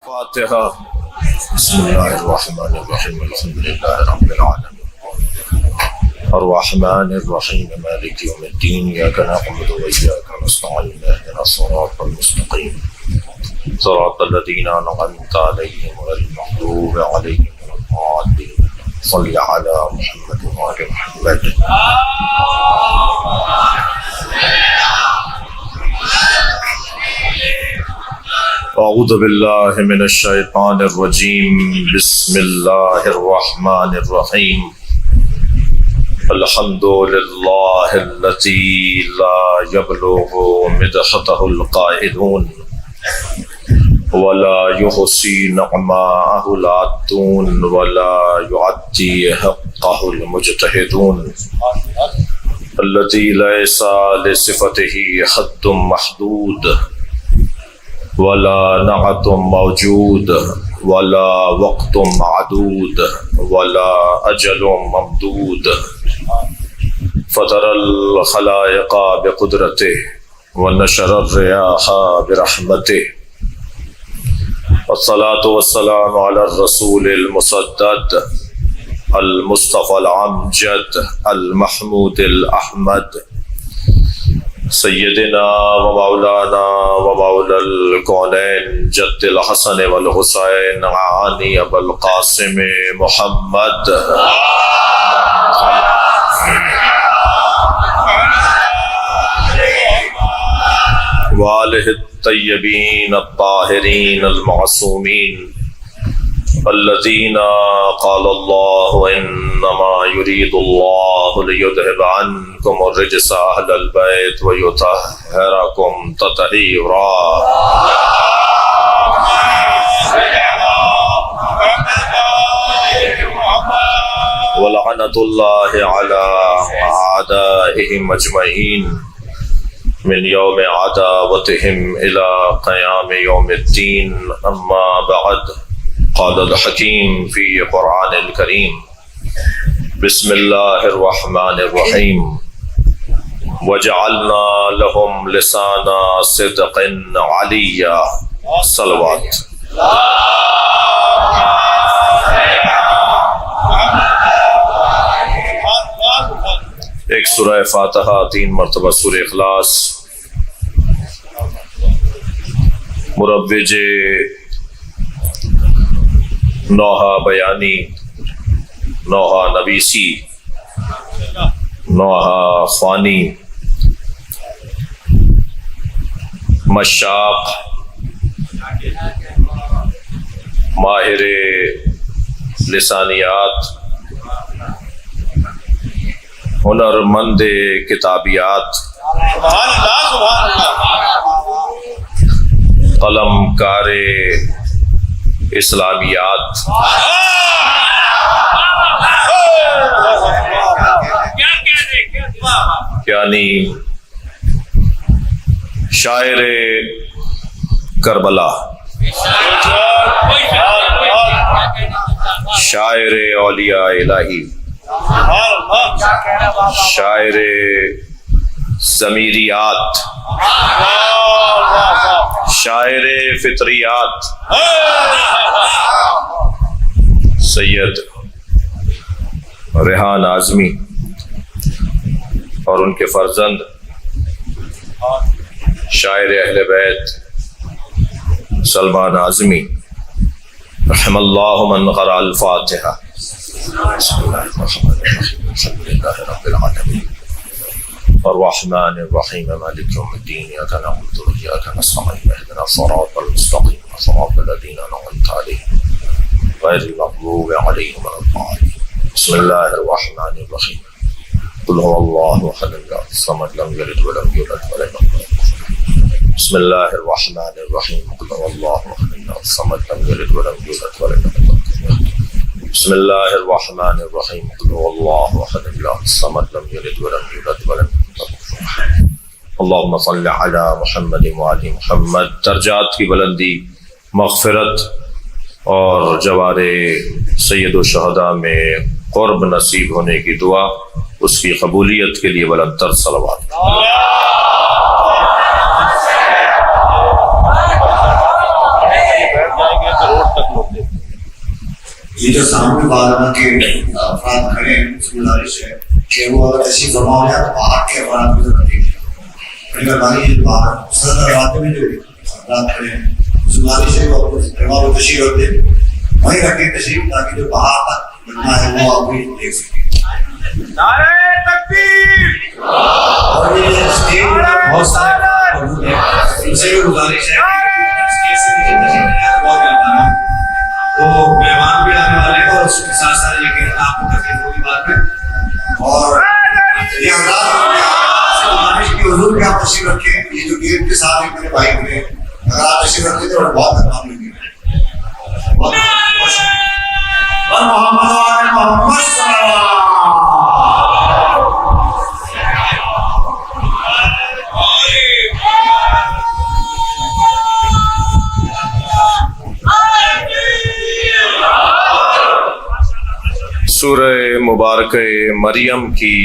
فاتحة. بسم الله الرحمن الرحيم الحمد لله رب العالمين الرحمن الرحيم مالك يوم الدين إياك نعبد وإياك نستعين اهدنا الصراط المستقيم صراط الذين أنعمت عليهم غير المغضوب عليهم ولا الضالين صل على محمد وآل محمد. اعوذ باللہ من الشیطان الرجیم بسم اللہ الرحمن الرحیم الحمد للہ الذی لا یبلغ مدحتہ القائلون ولا يحصي نعماءه العادون ولا يعدي حقه المجتهدون الذي ليس لصفته حد محدود ولا نعت موجود ولا وقت معدود ولا أجل ممدود فطر الخلائق بقدرته ونشر الرياح برحمته والصلاة والسلام على الرسول المسدد المصطفى العمجد المحمود الأحمد سیدنا و مولانا و مولا الکونین جد الحسن والحسین عانی ابو القاسم محمد وآلہ الطیبین الطاہرین المعصومین الذين قال الله إنما يريد الله ليذهب عنكم الرجس أهل البيت ويطهركم تطهيرا ولعنة الله على أعدائهم أجمعين من يوم عداوتهم إلى قيام يوم الدين. أما بعد، قال الحكيم في قرآن الكريم بسم الله الرحمن الرحيم وجعلنا لهم لسان صدق عليا. صلوات. ایک سورہ فاتحہ، 3 مرتبہ سورہ اخلاص، مروج نوحہ بیانی، نوحہ نویسی، نوحہ خوانی، مشاق، ماہر لسانیات، ہنرمند کتابیات، قلم کار اسلامیات، یعنی شاعر کربلا، شاعر اولیاء الہی، شاعر ضمیریات، شاعر فطریات، سید ریحان اعظمی اور ان کے فرزند شاعر اہل بیت سلمان اعظمی رحم اللہ من قرأ الفاتحہ. بسم اللہ الرحمن الرحیم الحمد للہ رب العالمین الرحمن الرحیم مالک یوم الدین ایاک نعبد و ایاک نستعین اهدنا الصراط المستقیم صراط الذین انعمت علیہم غیر المغضوب علیہم ولا الضالین. بسم اللہ الرحمن الرحیم قل هو اللہ احد اللہ الصمد لم یلد ولم یولد ولم یکن له کفوا احد. بسم اللہ الرحمن الرحیم قل هو اللہ احد اللہ الصمد لم یلد ولم یولد ولم یکن له کفوا احد. بسم اللہ الرحمن الرحیم قل هو اللہ احد اللہ الصمد لم یلد ولم یولد ولم یکن له کفوا احد. اللہم صل علی محمد وآل محمد. درجات کی بلندی، مغفرت اور جوار سید الشہداء میں قرب نصیب ہونے کی دعا، اس کی قبولیت کے لیے بلند تر صلوات. یہ جو سامنے والدہ کے افراد کھڑے ہیں اس گزارش ہے کہ وہ اگر ایسی فرماؤ ہے تو باہر کے افراد بھی ضرورت ہے مہربانی باہر صدر رواتے میں جو افراد کھڑے ہیں اس گزارش ہے وہ فرماؤ و تشریح ہوتے وہیں رکھیں تشریف تاکہ جو باہر تک بننا ہے وہ آپ بھی دیکھ سکیں. نعرہ تکبیر اور یہ اسٹیج بہت سارے ان سے بھی گزارش ہے کہ اسٹیج سے نیچے تشریف لے آئے بہت مہربانی ہے. تو مہمان بھی آنے والے ہیں اور اس کے ساتھ ساتھ یہ کہ آپ کو تکلیف ہوگی بات میں اور یہ گزارش کی حضور کے آپ تشریف رکھیں. یہ جو گیٹ کے ساتھ میرے بھائی ہوئے اگر آپ تشریف رکھتے تو بہت مہربان ہوگی. اور محمد وعلى محمد صلی اللہ سورہ مبارکہ مریم کی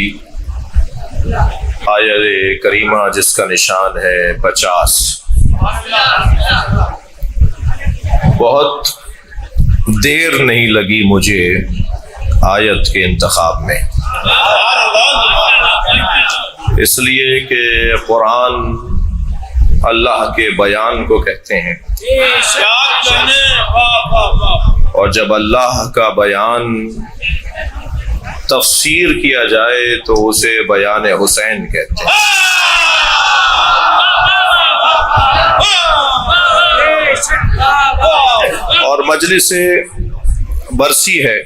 آیت کریمہ جس کا نشان ہے 50. بہت دیر نہیں لگی مجھے آیت کے انتخاب میں، اس لیے کہ قرآن اللہ کے بیان کو کہتے ہیں، اور جب اللہ کا بیان تفسیر کیا جائے تو اسے بیان حسین کہتے ہیں. اور مجلس برسی ہے،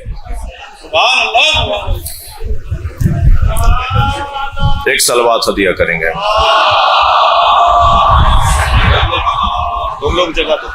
ایک صلوات ہدیہ کریں گے. تم لوگ جگہ تو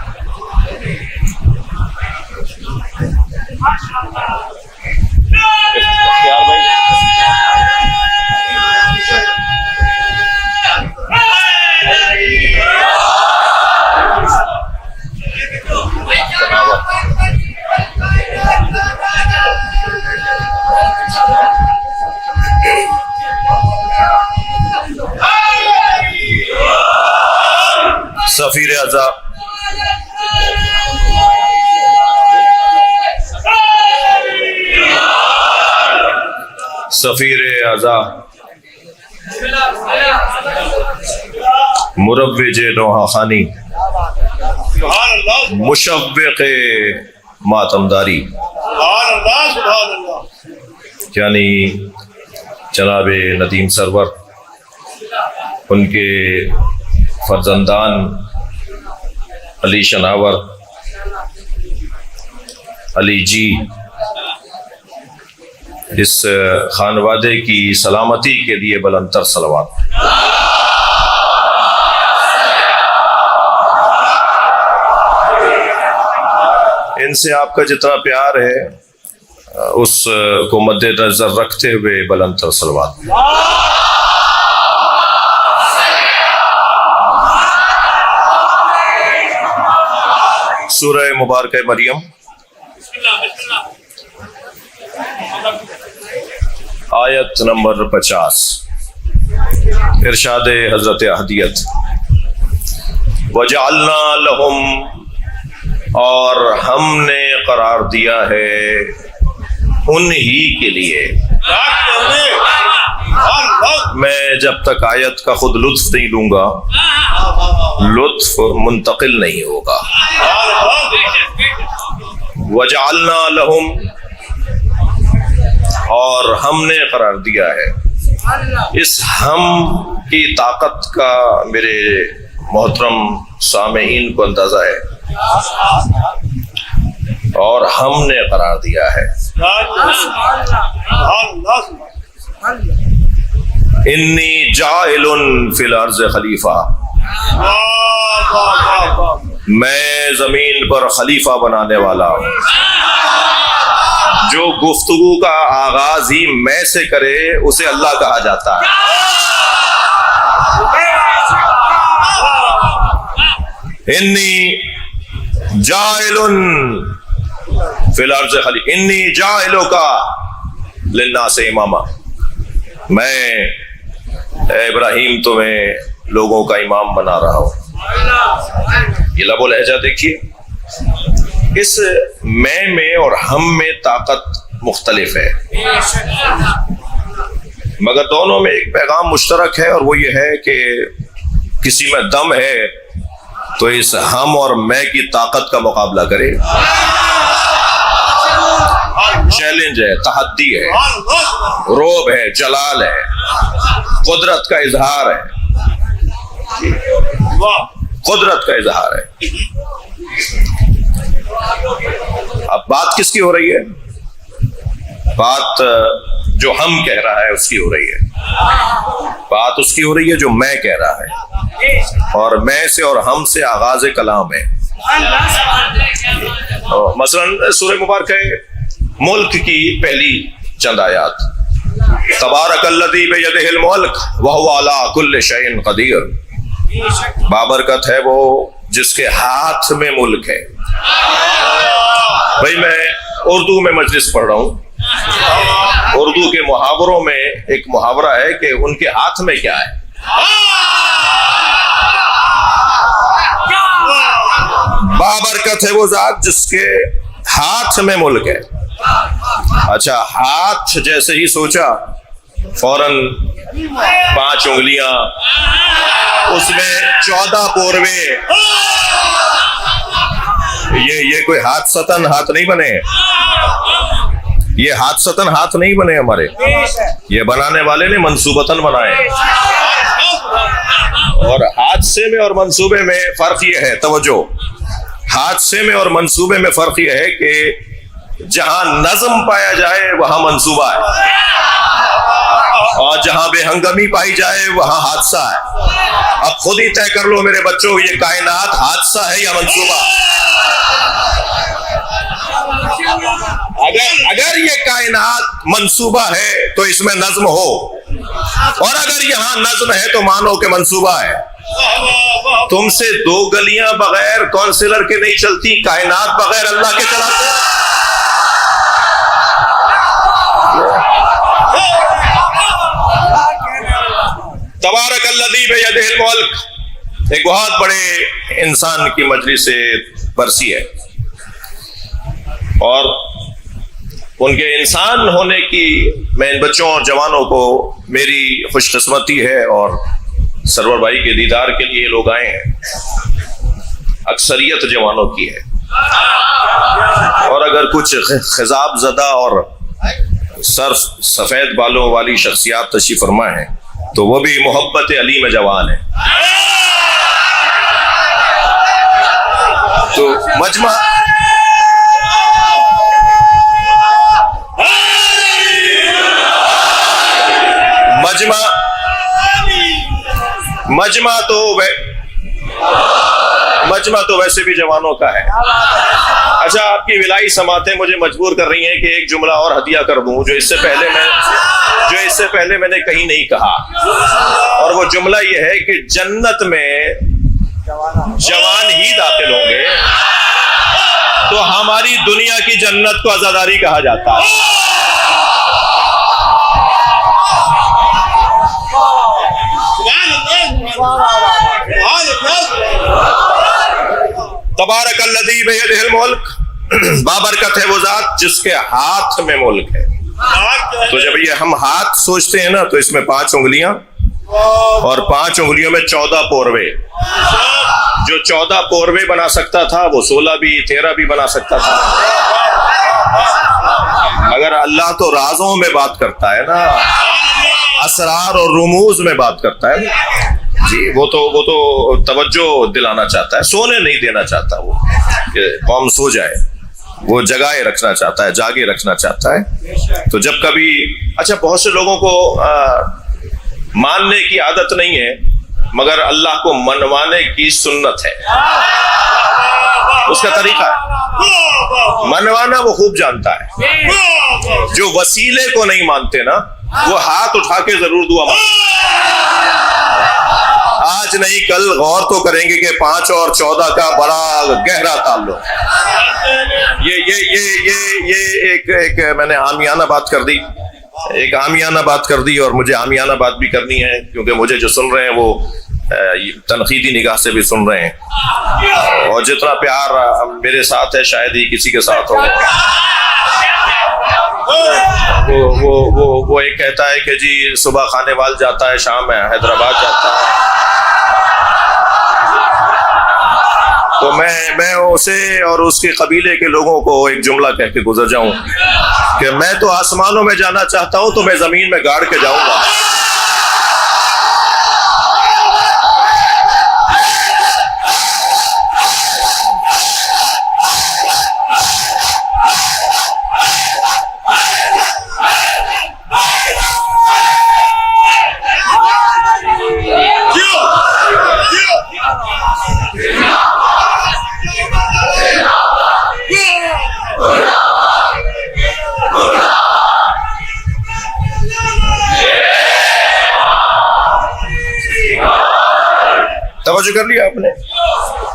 سفیر اعظم سفیر اعظم مروج نوحہ خانی، مشوق ماتمداری، یعنی جناب ندیم سرور، ان کے فرزندان علی شناور، علی جی، اس خانوادے کی سلامتی کے لیے بلند تر صلوات. ان سے آپ کا جتنا پیار ہے اس کو مد نظر رکھتے ہوئے بلند تر صلوات. سورہ مبارکہ مریم آیت نمبر 50. ارشاد حضرت احدیت، وجعلنا لہم، اور ہم نے قرار دیا ہے انہی کے لیے. میں جب تک آیت کا خود لطف نہیں لوں گا لطف منتقل نہیں ہوگا. وجعلنا لہم، اور ہم نے قرار دیا ہے. اس ہم کی طاقت کا میرے محترم سامعین کو اندازہ ہے، اور ہم نے قرار دیا ہے. انی جاعل فی الارض خلیفہ، میں زمین پر خلیفہ بنانے والا ہوں. جو گفتگو کا آغاز ہی میں سے کرے اسے اللہ کہا جاتا ہے. انی جاعل فی الارض خلیفہ، انی جاعلک للناس اماما، میں اے ابراہیم تمہیں لوگوں کا امام بنا رہا ہوں. یہ لب و لہجہ دیکھیے. اس میں اور ہم میں طاقت مختلف ہے، مگر دونوں میں ایک پیغام مشترک ہے، اور وہ یہ ہے کہ کسی میں دم ہے تو اس ہم اور میں کی طاقت کا مقابلہ کرے۔ چیلنج ہے، تحدی ہے، روب ہے، جلال ہے، قدرت کا اظہار ہے، قدرت کا اظہار ہے۔ اب بات کس کی ہو رہی ہے؟ بات جو ہم کہہ رہا ہے اس کی ہو رہی ہے، بات اس کی ہو رہی ہے جو میں کہہ رہا ہے، اور میں سے اور ہم سے آغاز کلام ہے۔ مثلا سورہ مبارکہ ملک کی پہلی چند آیات، تبارک الذی بیدہ الملک وہو علی کل شیء قدیر، بابرکت ہے وہ جس کے ہاتھ میں ملک ہے۔ بھائی میں اردو میں مجلس پڑھ رہا ہوں، اردو کے محاوروں میں ایک محاورہ ہے کہ ان کے ہاتھ میں کیا ہے؟ بابرکت ہے وہ ذات جس کے ہاتھ میں ملک ہے۔ اچھا، ہاتھ جیسے ہی سوچا فوراً 5 انگلیاں، اس میں 14 پوروے، یہ کوئی ہاتھ ستن ہاتھ نہیں بنے، یہ ہاتھ ستن ہاتھ نہیں بنے ہمارے، یہ بنانے والے نے منصوبتاً بنائے۔ اور حادثے میں اور منصوبے میں فرق یہ ہے، توجہ، حادثے میں اور منصوبے میں فرق یہ ہے کہ جہاں نظم پایا جائے وہاں منصوبہ ہے، اور جہاں بے ہنگمی پائی جائے وہاں حادثہ ہے۔ اب خود ہی طے کر لو میرے بچوں، یہ کائنات حادثہ ہے یا منصوبہ؟ اگر یہ کائنات منصوبہ ہے تو اس میں نظم ہو، اور اگر یہاں نظم ہے تو مانو کہ منصوبہ ہے۔ تم سے 2 گلیاں بغیر کونسلر کے نہیں چلتی، کائنات بغیر اللہ کے چلاتے ہیں۔ تبارک الذی بیدہ الملک ایک بہت بڑے انسان کی مجلس سے برسی ہے، اور ان کے انسان ہونے کی میں ان بچوں اور جوانوں کو میری خوش قسمتی ہے، اور سرور بھائی کے دیدار کے لیے لوگ آئے ہیں، اکثریت جوانوں کی ہے، اور اگر کچھ خضاب زدہ اور سر سفید بالوں والی شخصیات تشریف فرما ہیں تو وہ بھی محبت علی میں جوان ہے۔ تو مجمع مجمع تو ویسے بھی جوانوں کا ہے۔ اچھا، آپ کی ولائی سماعتیں مجھے مجبور کر رہی ہیں کہ ایک جملہ اور ہدیہ کر دوں جو اس سے پہلے میں نے کہیں نہیں کہا، اور وہ جملہ یہ ہے کہ جنت میں جوان ہی داخل ہوں گے، تو ہماری دنیا کی جنت کو عزاداری کہا جاتا ہے۔ تبارک الذی بیدہ الملک، بابرکت ہے وہ ذات جس کے ہاتھ میں ملک ہے۔ تو جب یہ ہم ہاتھ سوچتے ہیں نا تو اس میں 5 انگلیاں، اور 5 انگلیوں میں 14 پوروے۔ جو 14 پوروے بنا سکتا تھا وہ 16 بھی 13 بھی بنا سکتا تھا، مگر اللہ تو رازوں میں بات کرتا ہے نا، اسرار اور رموز میں بات کرتا ہے جی۔ وہ تو توجہ دلانا چاہتا ہے، سونے نہیں دینا چاہتا، وہ کہ قوم سو جائے، وہ جگائے رکھنا چاہتا ہے، جاگے رکھنا چاہتا ہے۔ تو جب کبھی اچھا، بہت سے لوگوں کو ماننے کی عادت نہیں ہے، مگر اللہ کو منوانے کی سنت ہے، اس کا طریقہ ہے منوانا، وہ خوب جانتا ہے۔ جو وسیلے کو نہیں مانتے نا وہ ہاتھ اٹھا کے ضرور دعا مانگتے، آج نہیں کل غور تو کریں گے کہ 5 اور 14 کا بڑا گہرا تعلق۔ یہ ایک میں نے عامیانہ بات کر دی، اور مجھے عامیانہ بات بھی کرنی ہے، کیونکہ مجھے جو سن رہے ہیں وہ تنقیدی نگاہ سے بھی سن رہے ہیں، اور جتنا پیار میرے ساتھ ہے شاید ہی کسی کے ساتھ ہو۔ وہ ایک کہتا ہے کہ جی صبح خانے وال جاتا ہے، شام میں حیدرآباد جاتا ہے، تو میں اسے اور اس کے قبیلے کے لوگوں کو ایک جملہ کہہ کے گزر جاؤں کہ میں تو آسمانوں میں جانا چاہتا ہوں تو میں زمین میں گاڑ کے جاؤں گا۔ توجہ کر لیا آپ نے؟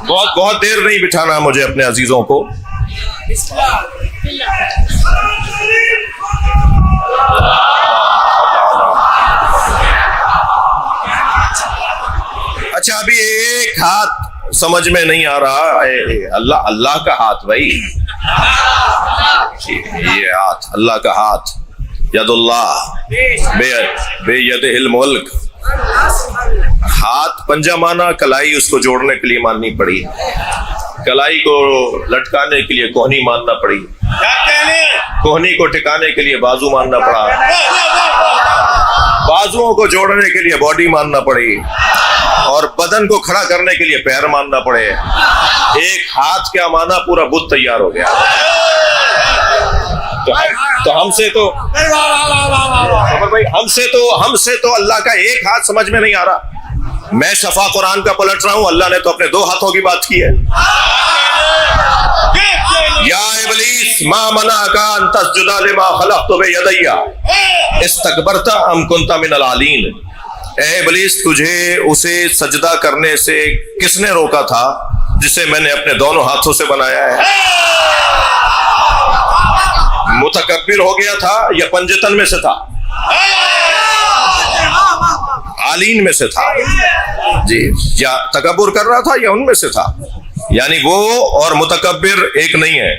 بہت دیر نہیں بٹھانا مجھے اپنے عزیزوں کو۔ اچھا ابھی ایک ہاتھ سمجھ میں نہیں آ رہا، اللہ کا ہاتھ بھائی، یہ ہاتھ اللہ کا ہاتھ، ید اللہ بے ید الملک، ہاتھ پنجہ مانا، کلائی اس کو جوڑنے کے لیے ماننی پڑی، کلائی کو لٹکانے کے لیے کوہنی ماننا پڑی، کوہنی کو ٹکانے کے لیے بازو ماننا پڑا، بازوؤں کو جوڑنے کے لیے باڈی ماننا پڑی، اور بدن کو کھڑا کرنے کے لیے پیر ماننا پڑے۔ ایک ہاتھ کیا مانا، پورا بت تیار ہو گیا۔ تو ہم سے تو اللہ کا ایک ہاتھ سمجھ میں نہیں آ رہا۔ میں صفحہ قرآن کا پلٹ رہا ہوں، اللہ نے تو اپنے دو ہاتھوں کی بات کی ہے۔ یا ابلیس ما منعک ان تسجد لما خلقت بیدی استکبرت ام کنت من العالین، اے ابلیس تجھے اسے سجدہ کرنے سے کس نے روکا تھا جسے میں نے اپنے دونوں ہاتھوں سے بنایا ہے؟ متکبر ہو گیا تھا یا پنجتن میں سے تھا؟ عالین میں سے تھا جی، یا تکبر کر رہا تھا یا ان میں سے تھا؟ یعنی وہ اور متکبر ایک نہیں ہے،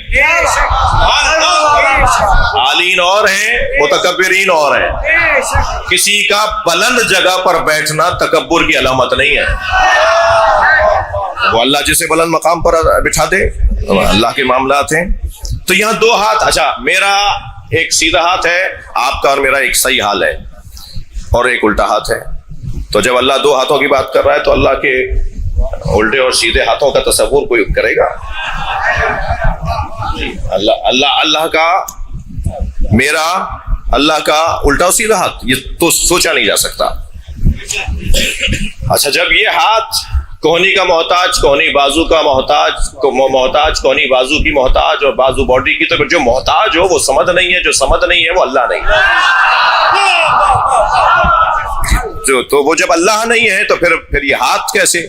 عالین اور ہیں، متکبرین اور ہیں۔ کسی کا بلند جگہ پر بیٹھنا تکبر کی علامت نہیں ہے، وہ اللہ جسے بلند مقام پر بٹھا دے، اللہ کے معاملات ہیں۔ تو یہاں دو ہاتھ، اچھا میرا ایک سیدھا ہاتھ ہے، آپ کا اور میرا ایک صحیح حال ہے، اور ایک الٹا ہاتھ ہے۔ تو جب اللہ دو ہاتھوں کی بات کر رہا ہے تو اللہ کے الٹے اور سیدھے ہاتھوں کا تصور کوئی کرے گا؟ اللہ کا، میرا اللہ کا الٹا اور سیدھا ہاتھ، یہ تو سوچا نہیں جا سکتا۔ اچھا جب یہ ہاتھ کوہنی کا محتاج، کوہنی بازو کا محتاج، کوہنی بازو کی محتاج اور بازو باڈی کی، تو جو محتاج ہو وہ سمد نہیں ہے، جو سمد نہیں ہے وہ اللہ نہیں ہے۔ تو وہ جب اللہ نہیں ہے تو پھر یہ ہاتھ کیسے؟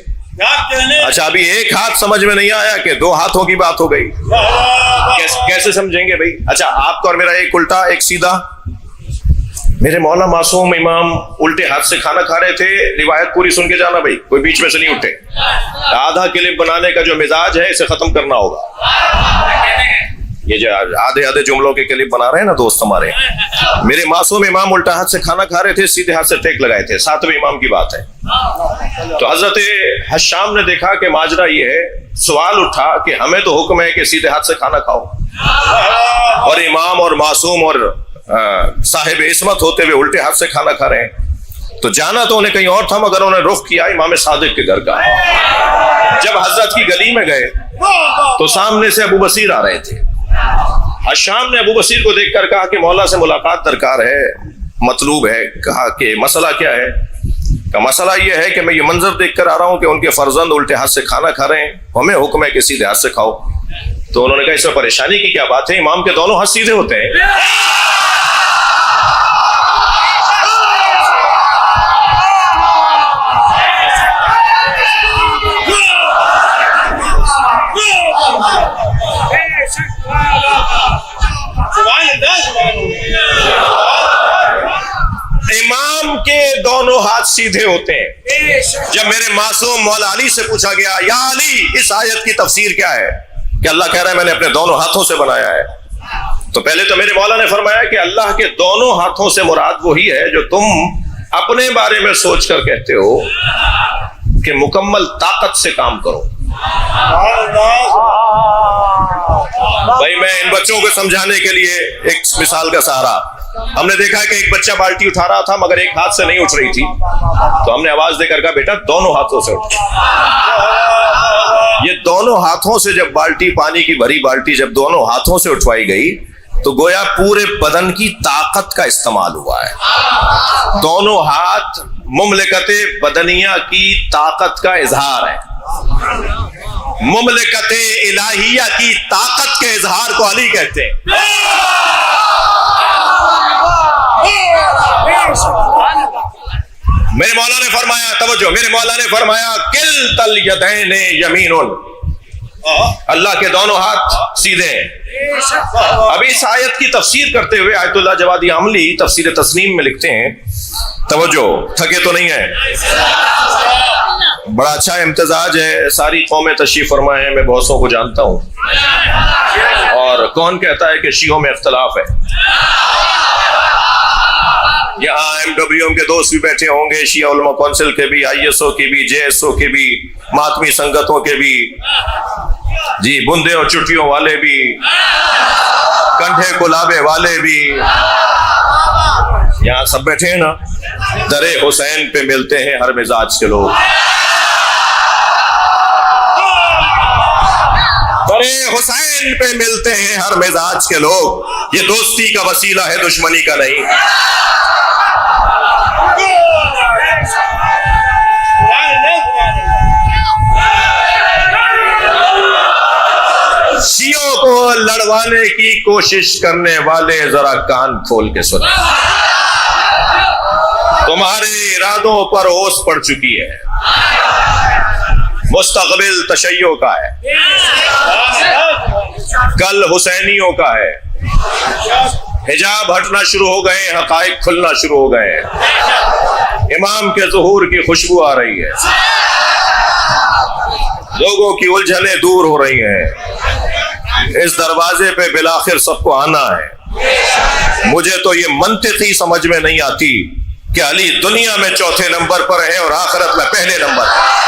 اچھا ابھی ایک ہاتھ سمجھ میں نہیں آیا کہ دو ہاتھوں کی بات ہو گئی، کیسے سمجھیں گے بھائی؟ اچھا آپ کا اور میرا ایک الٹا ایک سیدھا۔ میرے مولا معصوم امام الٹے ہاتھ سے کھانا کھا رہے تھے، روایت پوری سن کے جانا بھائی، کوئی بیچ میں سے نہیں اٹھے۔ آدھا کلپ بنانے کا جو مزاج ہے اسے ختم کرنا ہوگا۔ یہ جو آدھے جملوں کے کلپ بنا رہے ہیں نا دوست ہمارے، میرے معصوم امام الٹا ہاتھ سے کھانا کھا رہے تھے، سیدھے ہاتھ سے ٹیک لگائے تھے، ساتویں امام کی بات ہے۔ تو حضرت حشام نے دیکھا کہ ماجرا یہ ہے، سوال اٹھا کہ ہمیں تو حکم ہے کہ سیدھے ہاتھ سے کھانا کھاؤ، اور امام اور معصوم اور صاحب عصمت ہوتے ہوئے الٹے ہاتھ سے کھانا کھا رہے ہیں۔ تو جانا تو انہیں کہیں اور تھا، مگر انہوں نے رخ کیا امام صادق کے گھر کا۔ جب حضرت کی گلی میں گئے تو سامنے سے ابو بصیر آ رہے تھے۔ حشام نے ابو بصیر کو دیکھ کر کہا کہ مولا سے ملاقات درکار ہے، مطلوب ہے۔ کہا کہ مسئلہ کیا ہے؟ کہ مسئلہ یہ ہے کہ میں یہ منظر دیکھ کر آ رہا ہوں کہ ان کے فرزند الٹے ہاتھ سے کھانا کھا رہے ہیں، ہمیں حکم ہے کہ سیدھے ہاتھ سے کھاؤ۔ تو انہوں نے کہا اس میں پریشانی کی کیا بات ہے، امام کے دونوں ہاتھ سیدھے ہوتے ہیں۔ امام کے دونوں ہاتھ سیدھے ہوتے ہیں. جب میرے معصوم مولا علی سے پوچھا گیا یا علی اس آیت کی تفسیر کیا ہے کہ اللہ کہہ رہا ہے میں نے اپنے دونوں ہاتھوں سے بنایا ہے, تو پہلے تو میرے مولا نے فرمایا کہ اللہ کے دونوں ہاتھوں سے مراد وہی ہے جو تم اپنے بارے میں سوچ کر کہتے ہو کہ مکمل طاقت سے کام کرو. بھائی میں ان بچوں کو سمجھانے کے لیے ایک مثال کا سہارا. ہم نے دیکھا کہ ایک بچہ بالٹی اٹھا رہا تھا مگر ایک ہاتھ سے نہیں اٹھ رہی تھی, تو ہم نے آواز دے کر کہا بیٹا دونوں ہاتھوں سے اٹھ. یہ دونوں ہاتھوں سے جب بالٹی, پانی کی بھری بالٹی جب دونوں ہاتھوں سے اٹھوائی گئی تو گویا پورے بدن کی طاقت کا استعمال ہوا ہے. دونوں ہاتھ مملکت بدنیہ کی طاقت کا اظہار ہے. مملکت الہیہ کی طاقت کے اظہار کو علی کہتے ہیں. میرے مولا نے فرمایا, توجہ, میرے مولا نے فرمایا کلتا الیدین یمین, اللہ کے دونوں ہاتھ سیدھے ہیں. ابھی اس آیت کی تفسیر کرتے ہوئے آیت اللہ جوادی عملی تفسیر تسنیم میں لکھتے ہیں, توجہ, تھکے تو نہیں ہیں, بڑا اچھا امتزاج ہے, ساری قومیں تشریف فرما ہیں, میں بہت سو کو جانتا ہوں. اور کون کہتا ہے کہ شیعوں میں اختلاف ہے؟ یہاں MWM کے دوست بھی بیٹھے ہوں گے, شیعہ علماء کونسل کے بھی, ISO کی بھی, JSO کے بھی, ماتمی سنگتوں کے بھی, جی بندے اور چٹیوں والے بھی, کنڈھے گلابے والے بھی, یہاں سب بیٹھے ہیں نا. در حسین پہ ملتے ہیں ہر مزاج کے لوگ, در حسین پہ ملتے ہیں ہر مزاج کے لوگ. یہ دوستی کا وسیلہ ہے, دشمنی کا نہیں. شیعوں کو لڑوانے کی کوشش کرنے والے ذرا کان کھول کے سنیں, تمہارے ارادوں پر اوس پڑ چکی ہے, مستقبل تشیع کا ہے, کل حسینیوں کا ہے. حجاب ہٹنا شروع ہو گئے, حقائق کھلنا شروع ہو گئے, امام کے ظہور کی خوشبو آ رہی ہے, لوگوں کی الجھنیں دور ہو رہی ہیں. اس دروازے پہ بالآخر سب کو آنا ہے. مجھے تو یہ منطقی سمجھ میں نہیں آتی کہ علی دنیا میں چوتھے نمبر پر ہے اور آخرت میں پہلے نمبر پر.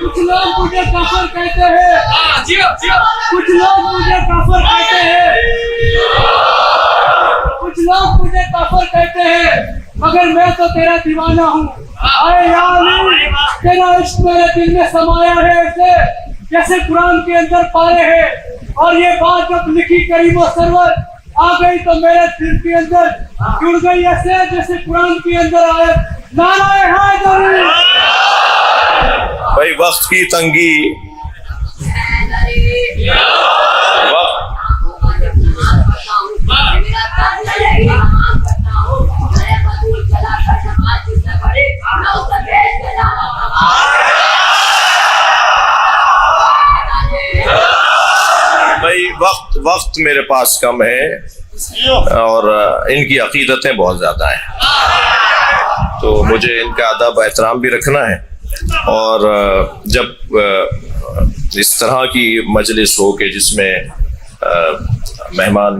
کچھ لوگ مجھے کافر کہتے ہیں, کچھ لوگ مجھے کافر کہتے ہیں, مگر میں تو تیرا دیوانہ ہوں. اے یا علی, تیرا عشق میرے دل میں سمایا ہے ایسے جیسے قرآن کے اندر پارے ہے, اور یہ بات جب لکھی کریم و سرور آ گئی تو میرے دل کے اندر جڑ گئی ایسے جیسے قرآن کے اندر آیت نعرہ حیدری. بھائی وقت کی تنگی, بھائی وقت میرے پاس کم ہے اور ان کی عقیدتیں بہت زیادہ ہیں, تو مجھے ان کا ادب احترام بھی رکھنا ہے. اور جب اس طرح کی مجلس ہو کہ جس میں مہمان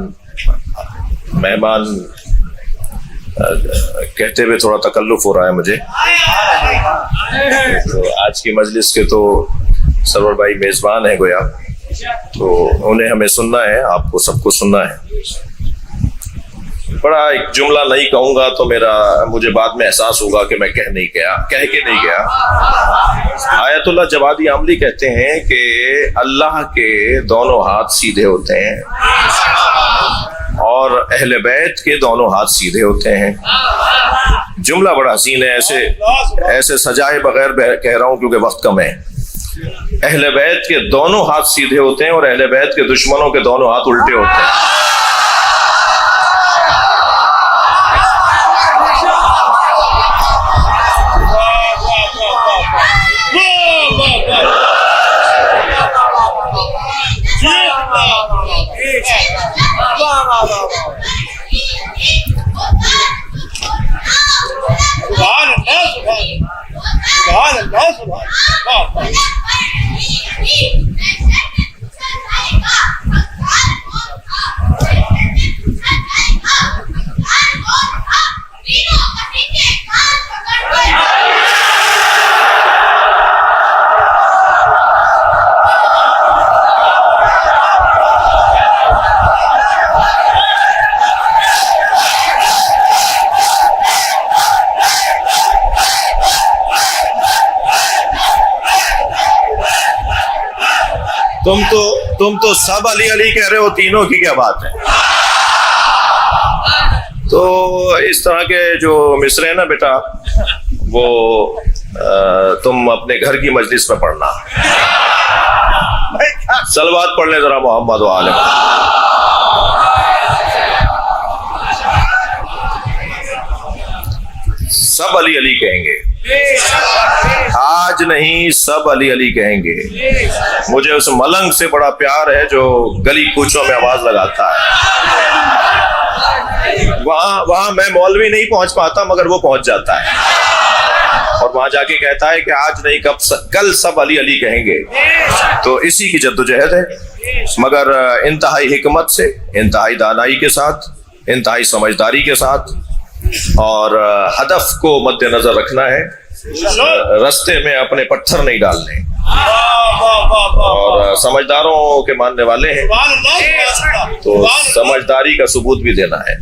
کہتے ہوئے تھوڑا تکلف ہو رہا ہے مجھے, تو آج کی مجلس کے تو سرور بھائی میزبان ہیں گویا, تو انہیں ہمیں سننا ہے, آپ کو سب کو سننا ہے. بڑا ایک جملہ نہیں کہوں گا تو مجھے بعد میں احساس ہوگا کہ میں کہہ کے نہیں گیا. آیت اللہ جوادی عملی کہتے ہیں کہ اللہ کے دونوں ہاتھ سیدھے ہوتے ہیں اور اہل بیت کے دونوں ہاتھ سیدھے ہوتے ہیں. جملہ بڑا حسین ہے, ایسے سجائے بغیر کہہ رہا ہوں کیونکہ وقت کم ہے. اہل بیت کے دونوں ہاتھ سیدھے ہوتے ہیں اور اہل بیت کے دشمنوں کے دونوں ہاتھ الٹے ہوتے ہیں. تم تو سب علی علی کہہ رہے ہو، تینوں کی کیا بات ہے؟ تو اس طرح کے جو مصرے ہیں نا بیٹا، وہ تم اپنے گھر کی مجلس میں پڑھنا. صلوات پڑھ لیں ذرا محمد و آل محمد. سب علی علی کہیں گے، آج نہیں سب علی علی کہیں گے. مجھے اس ملنگ سے بڑا پیار ہے جو گلی کوچوں میں آواز لگاتا ہے. وہاں میں مولوی نہیں پہنچ پاتا مگر وہ پہنچ جاتا ہے اور وہاں جا کے کہتا ہے کہ آج نہیں کل سب علی علی کہیں گے. تو اسی کی جدوجہد ہے، مگر انتہائی حکمت سے، انتہائی دانائی کے ساتھ، انتہائی سمجھداری کے ساتھ، اور ہدف کو مد نظر رکھنا ہے. رستے میں اپنے پتھر نہیں ڈالنے، اور سمجھداروں کے ماننے والے ہیں تو سمجھداری کا ثبوت بھی دینا ہے.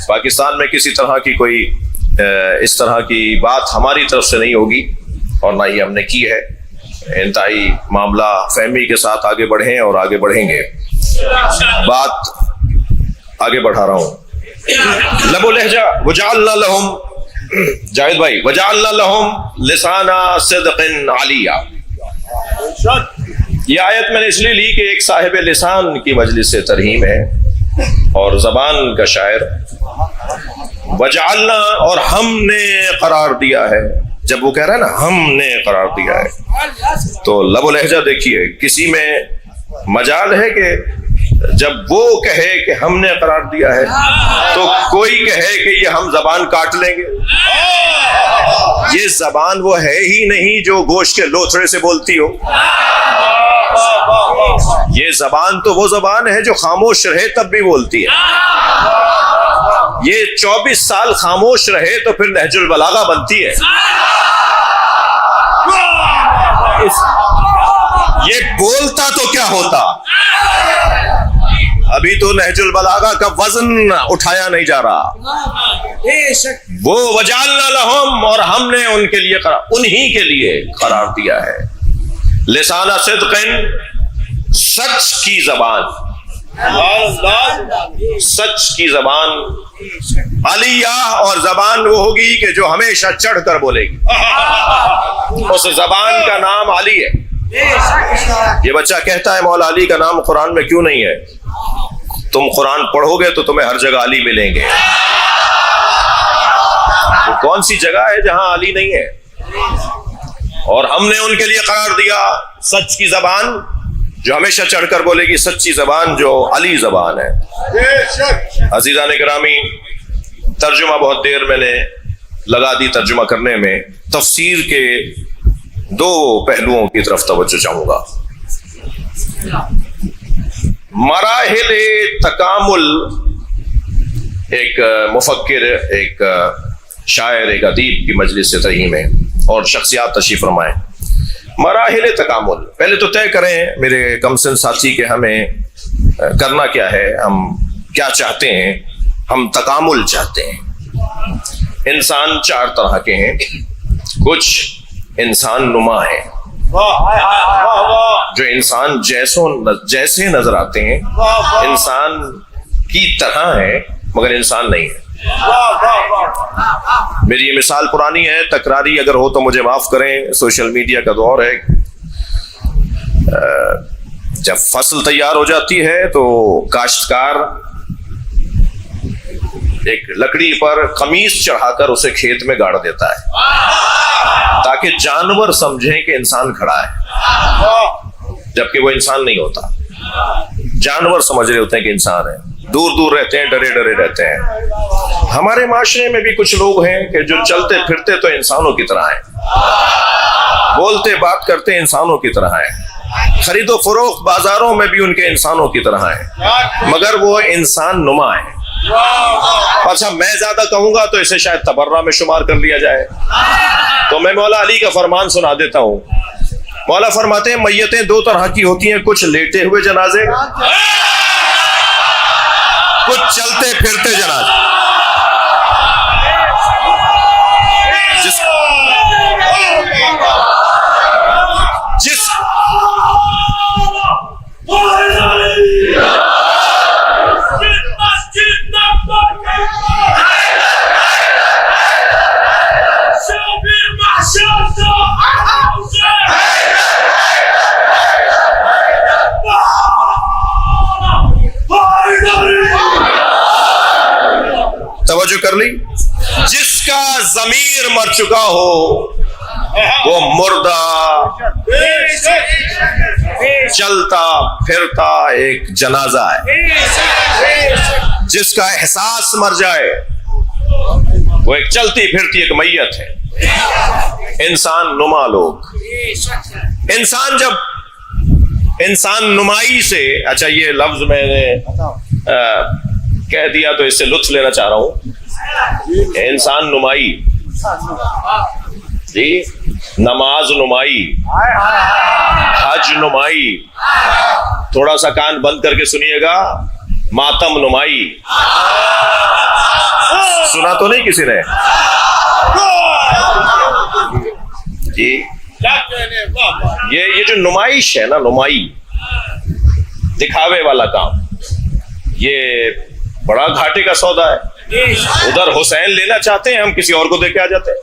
پاکستان میں کسی طرح کی کوئی اس طرح کی بات ہماری طرف سے نہیں ہوگی اور نہ ہی ہم نے کی ہے. انتہائی معاملہ فہمی کے ساتھ آگے بڑھیں اور آگے بڑھیں گے. بات آگے بڑھا رہا ہوں. لب و لہجہ وجعلنا لہم، جاوید بھائی، وجعلنا لہم لسانا صدق علیہ. یہ آیت میں نے اس لیے لی کہ ایک صاحب لسان کی مجلس سے ترہیم ہے اور زبان کا شاعر. وجعلنا، اور ہم نے قرار دیا ہے. جب وہ کہہ رہا ہے نا ہم نے قرار دیا ہے، تو لب و لہجہ دیکھیے، کسی میں مجال ہے کہ جب وہ کہے کہ ہم نے قرار دیا ہے تو کوئی کہے کہ یہ ہم زبان کاٹ لیں گے. یہ زبان وہ ہے ہی نہیں جو گوشت کے لوتھڑے سے بولتی ہو. یہ زبان تو وہ زبان ہے جو خاموش رہے تب بھی بولتی ہے. یہ 24 سال خاموش رہے تو پھر نہج البلاغہ بنتی ہے. یہ بولتا تو کیا ہوتا، ابھی تو نہج البلاغہ کا وزن اٹھایا نہیں جا رہا. وہ وجعلنا لہم، اور ہم نے ان کے لیے انہی کے لیے قرار دیا ہے. لسان صدق، سچ کی زبان، سچ کی زبان. علیہ، اور زبان وہ ہوگی کہ جو ہمیشہ چڑھ کر بولے گی. اس زبان کا نام علی ہے. یہ بچہ کہتا ہے مولا علی کا نام قرآن میں کیوں نہیں ہے؟ تم قرآن پڑھو گے تو تمہیں ہر جگہ علی ملیں گے. وہ کون سی جگہ ہے جہاں علی نہیں ہے؟ اور ہم نے ان کے لیے قرار دیا سچ کی زبان جو ہمیشہ چڑھ کر بولے گی، سچی زبان جو علی زبان ہے. عزیزان گرامی، ترجمہ بہت دیر میں نے لگا دی ترجمہ کرنے میں. تفسیر کے دو پہلوؤں کی طرف توجہ چاہوں گا. مراحل تکامل، ایک مفکر، ایک شاعر، ایک ادیب کی مجلس سے ترہیم ہے اور شخصیات تشریف فرمائیں. مراحل تکامل، پہلے تو طے کریں میرے کم سن ساتھی کہ ہمیں کرنا کیا ہے، ہم کیا چاہتے ہیں. ہم تکامل چاہتے ہیں. انسان چار طرح کے ہیں. کچھ انسان نما ہیں جو انسان جیسے نظر آتے ہیں، انسان کی طرح ہے مگر انسان نہیں ہے. میری یہ مثال پرانی ہے، تکراری اگر ہو تو مجھے معاف کریں، سوشل میڈیا کا دور ہے. جب فصل تیار ہو جاتی ہے تو کاشتکار ایک لکڑی پر قمیص چڑھا کر اسے کھیت میں گاڑ دیتا ہے تاکہ جانور سمجھیں کہ انسان کھڑا ہے، جبکہ وہ انسان نہیں ہوتا، جانور سمجھ رہے ہوتے ہیں کہ انسان ہے، دور دور رہتے ہیں، ڈرے ڈرے رہتے ہیں۔ ہمارے معاشرے میں بھی کچھ لوگ ہیں کہ جو چلتے پھرتے تو انسانوں کی طرح ہیں، بولتے بات کرتے انسانوں کی طرح ہیں، خرید و فروخت بازاروں میں بھی ان کے انسانوں کی طرح ہیں، مگر وہ انسان نما ہے۔ اچھا میں زیادہ کہوں گا تو اسے شاید تبرہ میں شمار کر لیا جائے، تو میں مولا علی کا فرمان سنا دیتا ہوں۔ مولا فرماتے ہیں میتیں دو طرح کی ہوتی ہیں، کچھ لیٹے ہوئے جنازے، کچھ چلتے پھرتے جنازے۔ جس توجہ کر لی، جس کا ضمیر مر چکا ہو وہ مردہ چلتا پھرتا ایک جنازہ ہے، جس کا احساس مر جائے وہ ایک چلتی پھرتی ایک میت ہے۔ انسان نما لوگ، انسان جب انسان نمائی سے، اچھا یہ لفظ میں نے کہہ دیا تو اس سے لطف لینا چاہ رہا ہوں، انسان نمائی، جی نماز نمائی، حج نمائی، تھوڑا سا کان بند کر کے سنیے گا، ماتم نمائی، سنا تو نہیں کسی نے؟ جی یہ جو نمائش ہے نا، نمائی دکھاوے والا کام، یہ بڑا گھاٹے کا سودا ہے۔ ادھر حسین لینا چاہتے ہیں، ہم کسی اور کو دے کے آ جاتے ہیں،